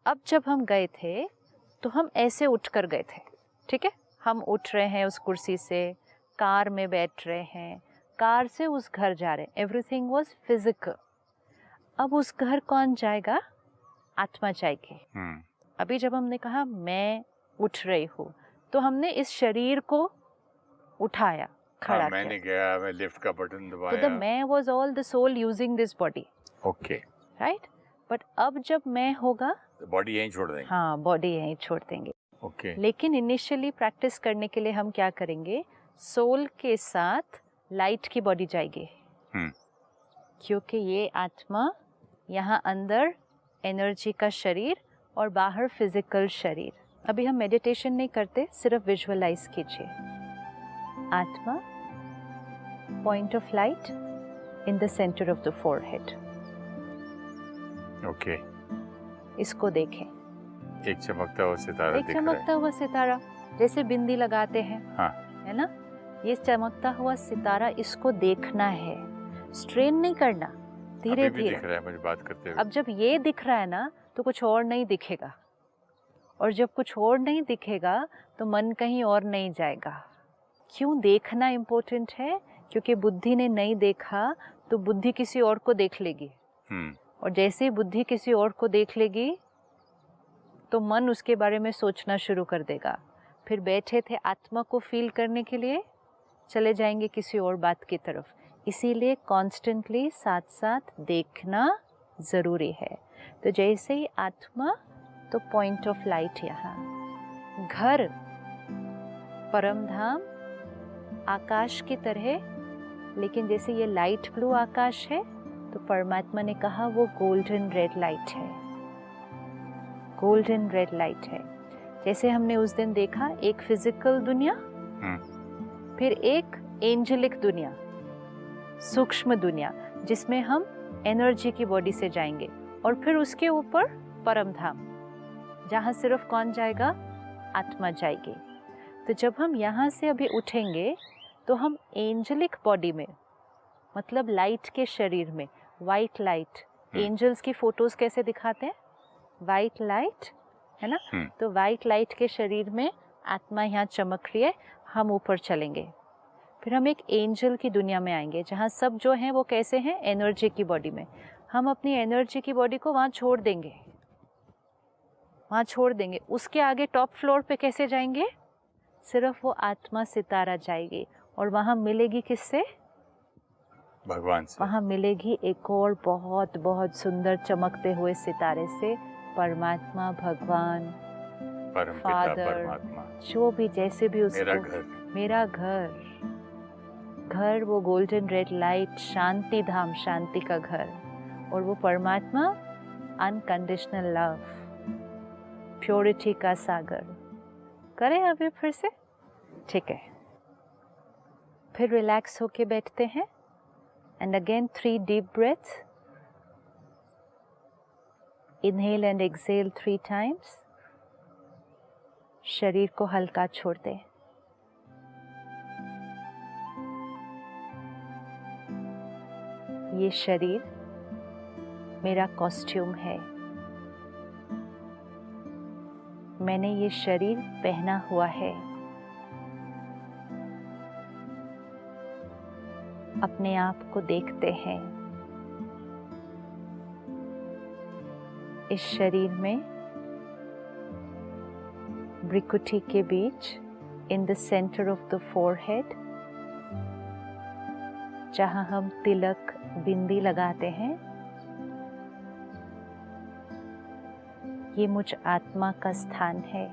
अब जब हम गए थे तो हम ऐसे उठ कर गए थे, ठीक है, हम उठ रहे हैं उस कुर्सी से, कार में बैठ रहे हैं, कार से उस घर जा रहे हैं, एवरीथिंग वाज फिजिकल। अब उस घर कौन जाएगा? आत्मा जाएगी। अभी जब हमने कहा मैं उठ रही हूँ, तो हमने इस शरीर को उठाया, खड़ा किया। मैंने गया, मैं लिफ्ट का बटन दबाया। तो द मैं was all the soul using this body. Okay, right. But अब जब मैं होगा, बॉडी यहीं छोड़ देंगे। हाँ, बॉडी यहीं छोड़ देंगे। ओके। लेकिन इनिशियली प्रैक्टिस करने के लिए हम क्या करेंगे? सोल के साथ लाइट की बॉडी जाएगी, क्योंकि ये आत्मा यहाँ अंदर एनर्जी का शरीर और बाहर फिजिकल शरीर। अभी हम मेडिटेशन नहीं करते, सिर्फ विजुअलाइज कीजिए। आत्मा, point of light in the centre of the forehead. Okay. इसको देखें, एक चमकता हुआ सितारा एक दिख रहा चमकता हुआ सितारा, जैसे बिंदी लगाते हैं, हाँ। है ना? ये चमकता हुआ सितारा, इसको देखना है, स्ट्रेन नहीं करना, धीरे अभी भी धीरे दिख रहा है मुझे बात करते हुए। अब जब ये दिख रहा है ना, तो कुछ और नहीं दिखेगा, और जब कुछ और नहीं दिखेगा तो मन कहीं और नहीं जाएगा। क्यों देखना इम्पोर्टेंट है? क्योंकि बुद्धि ने नहीं देखा तो बुद्धि किसी और को देख लेगी, और जैसे ही बुद्धि किसी और को देख लेगी तो मन उसके बारे में सोचना शुरू कर देगा। फिर बैठे थे आत्मा को फील करने के लिए, चले जाएंगे किसी और बात की तरफ। इसीलिए कॉन्स्टेंटली साथ साथ देखना ज़रूरी है। तो जैसे ही आत्मा, तो पॉइंट ऑफ लाइट यहाँ, घर, परम धाम, आकाश की तरह, लेकिन जैसे ये लाइट ब्लू आकाश है, तो परमात्मा ने कहा वो गोल्डन रेड लाइट है, गोल्डन रेड लाइट है। जैसे हमने उस दिन देखा, एक फिजिकल दुनिया, फिर एक एंजेलिक दुनिया, सूक्ष्म दुनिया, जिसमें हम एनर्जी की बॉडी से जाएंगे, और फिर उसके ऊपर परम धाम, जहाँ सिर्फ कौन जाएगा? आत्मा जाएगी। तो जब हम यहाँ से अभी उठेंगे तो हम एंजेलिक बॉडी में, मतलब लाइट के शरीर में, वाइट लाइट, एंजल्स की फोटोज कैसे दिखाते हैं? वाइट लाइट, है ना? तो वाइट लाइट के शरीर में आत्मा यहाँ चमक रही है, हम ऊपर चलेंगे। फिर हम एक एंजल की दुनिया में आएंगे, जहाँ सब जो हैं वो कैसे हैं? एनर्जी की बॉडी में। हम अपनी एनर्जी की बॉडी को वहाँ छोड़ देंगे, वहाँ छोड़ देंगे। उसके आगे टॉप फ्लोर पे कैसे जाएंगे? सिर्फ वो आत्मा सितारा जाएगी, और वहाँ मिलेगी किससे? भगवान से। वहाँ मिलेगी एक और बहुत बहुत सुंदर चमकते हुए सितारे से, परमात्मा, भगवान, परमपिता परमात्मा, जो भी जैसे भी उसको, मेरा घर, मेरा घर, घर वो गोल्डन रेड लाइट, शांति धाम, शांति का घर, और वो परमात्मा अनकंडीशनल लव, प्योरिटी का सागर। करें अभी फिर से, ठीक है? फिर रिलैक्स होके बैठते हैं, and again 3 deep breaths, inhale and exhale 3 times. शरीर को हल्का छोड़ दें। ये शरीर मेरा कॉस्ट्यूम है, मैंने ये शरीर पहना हुआ है। अपने आप को देखते हैं, इस शरीर में भ्रिकुटी के बीच, in the centre of the forehead, जहाँ हम तिलक, बिंदी लगाते हैं, ये मुझ आत्मा का स्थान है।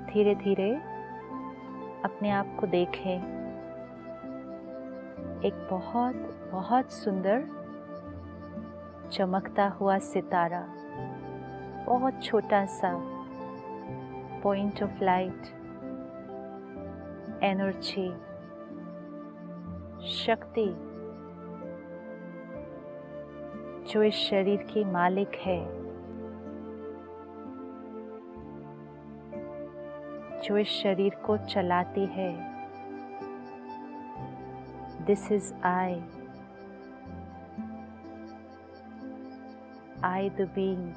धीरे धीरे अपने आप को देखें, एक बहुत बहुत सुंदर चमकता हुआ सितारा, बहुत छोटा सा, पॉइंट ऑफ लाइट, एनर्जी, शक्ति, जो इस शरीर की मालिक है, जो इस शरीर को चलाती है। This is I, I the being,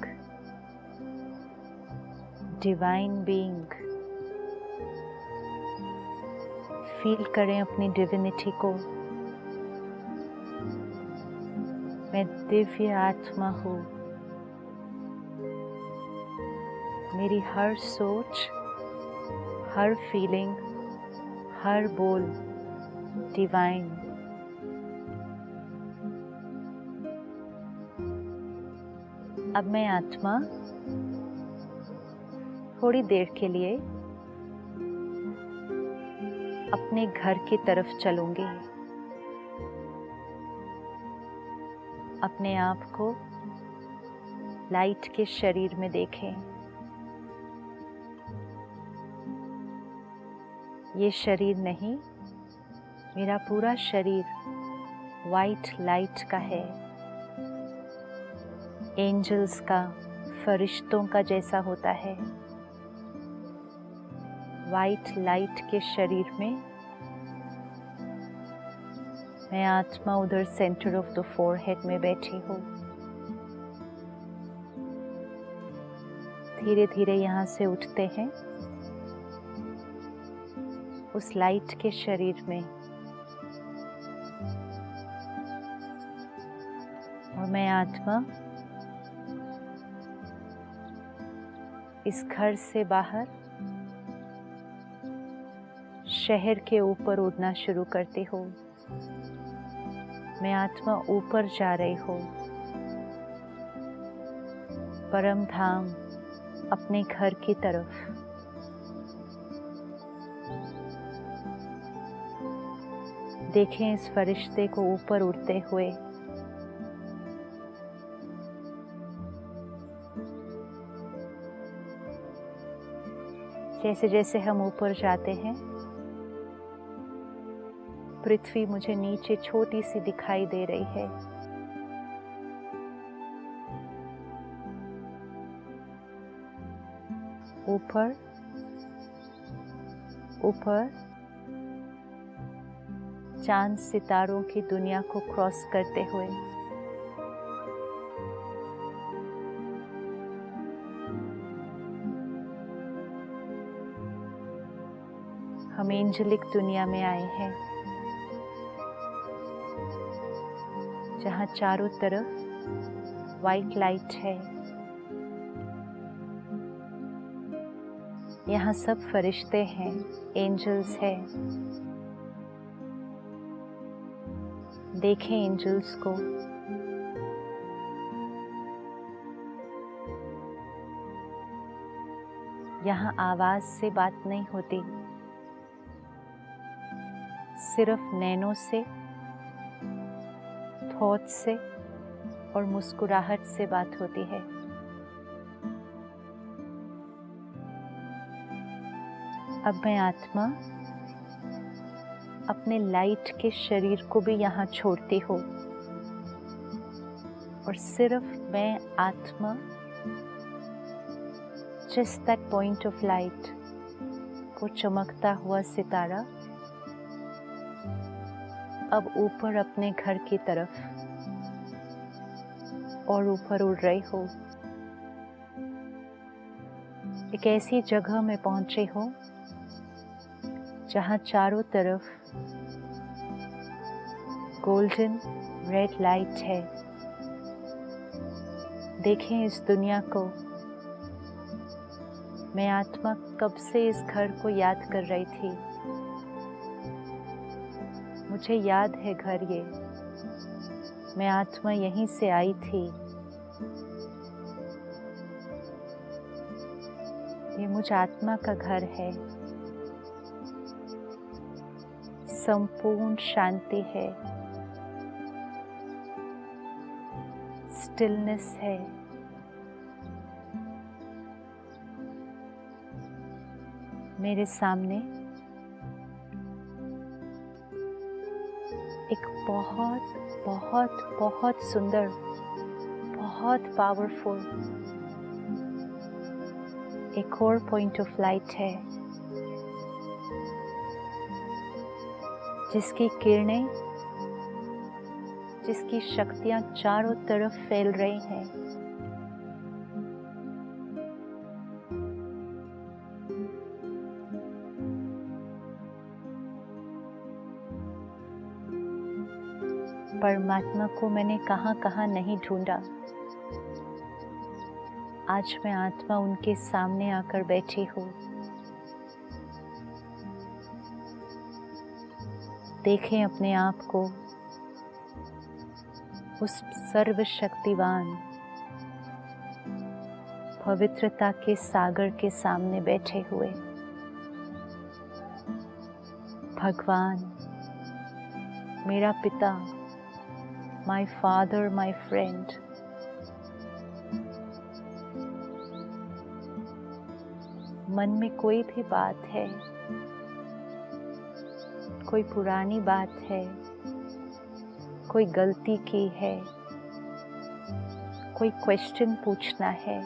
divine being, feel करें अपनी डिविनिटी को। मैं दिव्य आत्मा हूँ। मेरी हर सोच, हर फीलिंग, हर बोल डिवाइन। अब मैं आत्मा थोड़ी देर के लिए अपने घर की तरफ चलूंगी। अपने आप को लाइट के शरीर में देखें। ये शरीर नहीं, मेरा पूरा शरीर वाइट लाइट का है, एंजल्स का, फरिश्तों का जैसा होता है। वाइट लाइट के शरीर में मैं आत्मा उधर सेंटर ऑफ द फोरहेड में बैठी हूँ। धीरे धीरे यहाँ से उठते हैं उस लाइट के शरीर में, और मैं आत्मा इस घर से बाहर शहर के ऊपर उड़ना शुरू करती हूँ। मैं आत्मा ऊपर जा रही हूँ, परम धाम, अपने घर की तरफ। देखें इस फरिश्ते को ऊपर उड़ते हुए। जैसे जैसे हम ऊपर जाते हैं, पृथ्वी मुझे नीचे छोटी सी दिखाई दे रही है। ऊपर ऊपर चांद सितारों की दुनिया को क्रॉस करते हुए हम एंजेलिक दुनिया में आए हैं, जहाँ चारों तरफ वाइट लाइट है। यहाँ सब फरिश्ते हैं, एंजल्स हैं। देखें एंजल्स को। यहाँ आवाज से बात नहीं होती, सिर्फ नैनों से, थॉट से और मुस्कुराहट से बात होती है। अब मैं आत्मा अपने लाइट के शरीर को भी यहाँ छोड़ती हूँ, और सिर्फ मैं आत्मा, just that point of light, वो चमकता हुआ सितारा, अब ऊपर अपने घर की तरफ और ऊपर उड़ रही हो। एक ऐसी जगह में पहुंची हूँ जहाँ चारों तरफ गोल्डन रेड लाइट है। देखें इस दुनिया को। मैं आत्मा कब से इस घर को याद कर रही थी। मुझे याद है घर ये, मैं आत्मा यहीं से आई थी। ये मुझ आत्मा का घर है। संपूर्ण शांति है, स्टिलनेस है। मेरे सामने एक बहुत बहुत बहुत सुंदर, बहुत पावरफुल एक और पॉइंट ऑफ लाइट है, जिसकी किरणें, जिसकी शक्तियां चारों तरफ फैल रही हैं। परमात्मा को मैंने कहाँ कहाँ नहीं ढूंढा, आज मैं आत्मा उनके सामने आकर बैठी हूँ। देखें अपने आप को उस सर्वशक्तिवान पवित्रता के सागर के सामने बैठे हुए। भगवान, मेरा पिता, माय फादर, माय फ्रेंड, मन में कोई भी बात है, कोई पुरानी बात है, कोई गलती की है, कोई क्वेश्चन पूछना है,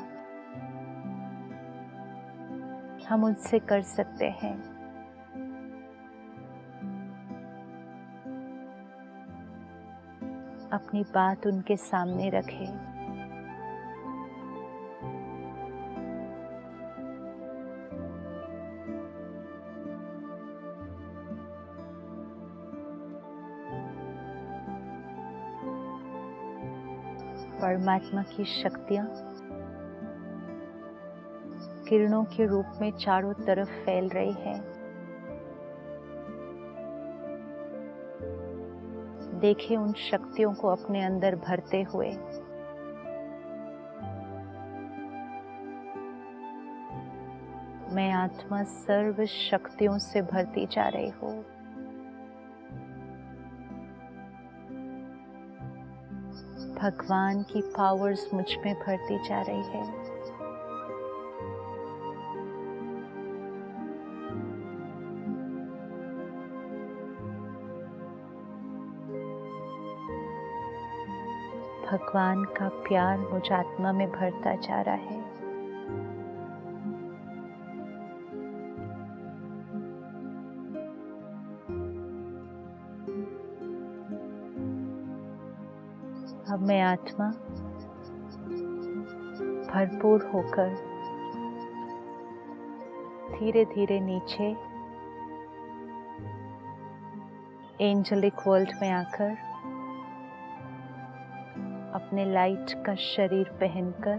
हम उनसे कर सकते हैं। अपनी बात उनके सामने रखें। परमात्मा की शक्तियाँ किरणों के रूप में चारों तरफ फैल रही है। देखें उन शक्तियों को अपने अंदर भरते हुए। मैं आत्मा सर्व शक्तियों से भरती जा रही हूँ। भगवान की पावर्स मुझ में भरती जा रही है। भगवान का प्यार मुझ आत्मा में भरता जा रहा है। अब मैं आत्मा भरपूर होकर धीरे धीरे नीचे एंजेलिक वर्ल्ड में आकर अपने लाइट का शरीर पहनकर,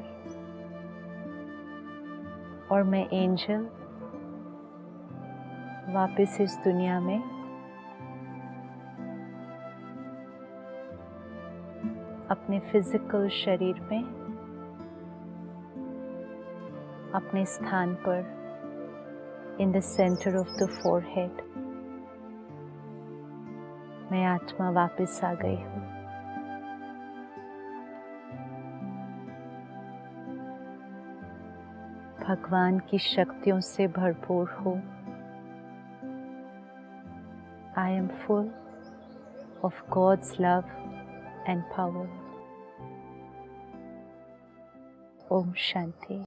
और मैं एंजल वापस इस दुनिया में अपने फिजिकल शरीर में अपने स्थान पर इन the centre of the forehead मैं आत्मा वापस आ गई हूँ। भगवान की शक्तियों से भरपूर हो। I am full of God's love and power. Om Shanti.